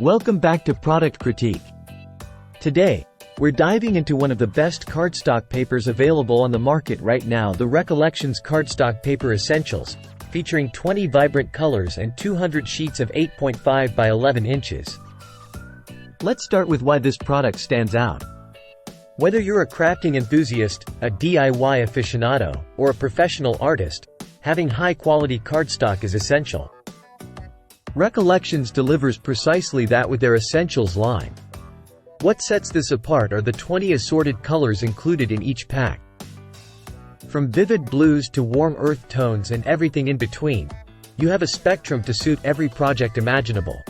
Welcome back to Product Critique. Today, we're diving into one of the best cardstock papers available on the market right now, the Recollections Cardstock Paper Essentials, featuring 20 vibrant colors and 200 sheets of 8.5 by 11 inches. Let's start with why this product stands out. Whether you're a crafting enthusiast, a DIY aficionado, or a professional artist, having high-quality cardstock is essential. Recollections delivers precisely that with their Essentials line. What sets this apart are the 20 assorted colors included in each pack. From vivid blues to warm earth tones and everything in between, you have a spectrum to suit every project imaginable.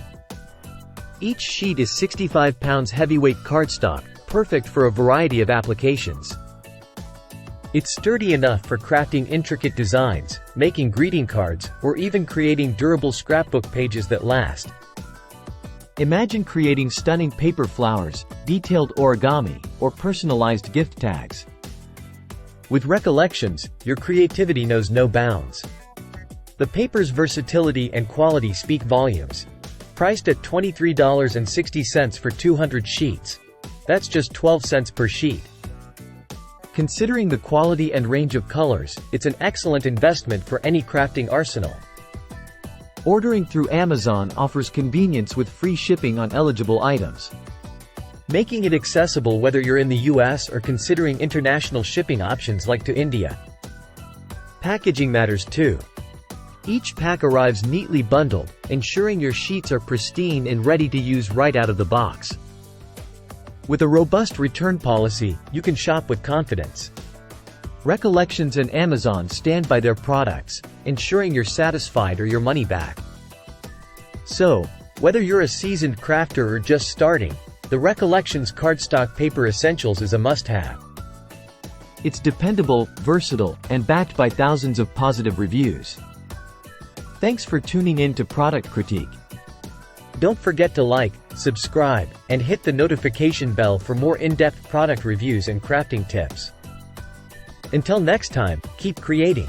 Each sheet is 65 pounds heavyweight cardstock, perfect for a variety of applications. It's sturdy enough for crafting intricate designs, making greeting cards, or even creating durable scrapbook pages that last. Imagine creating stunning paper flowers, detailed origami, or personalized gift tags. With Recollections, your creativity knows no bounds. The paper's versatility and quality speak volumes. Priced at $23.60 for 200 sheets. That's just 12 cents per sheet. Considering the quality and range of colors, it's an excellent investment for any crafting arsenal. Ordering through Amazon offers convenience with free shipping on eligible items, making it accessible whether you're in the US or considering international shipping options like to India. Packaging matters too. Each pack arrives neatly bundled, ensuring your sheets are pristine and ready to use right out of the box. With a robust return policy, you can shop with confidence. Recollections and Amazon stand by their products, ensuring you're satisfied or your money back. So, whether you're a seasoned crafter or just starting, the Recollections Cardstock Paper Essentials is a must-have. It's dependable, versatile, and backed by thousands of positive reviews. Thanks for tuning in to Product Critique. Don't forget to like, subscribe, and hit the notification bell for more in-depth product reviews and crafting tips. Until next time, keep creating.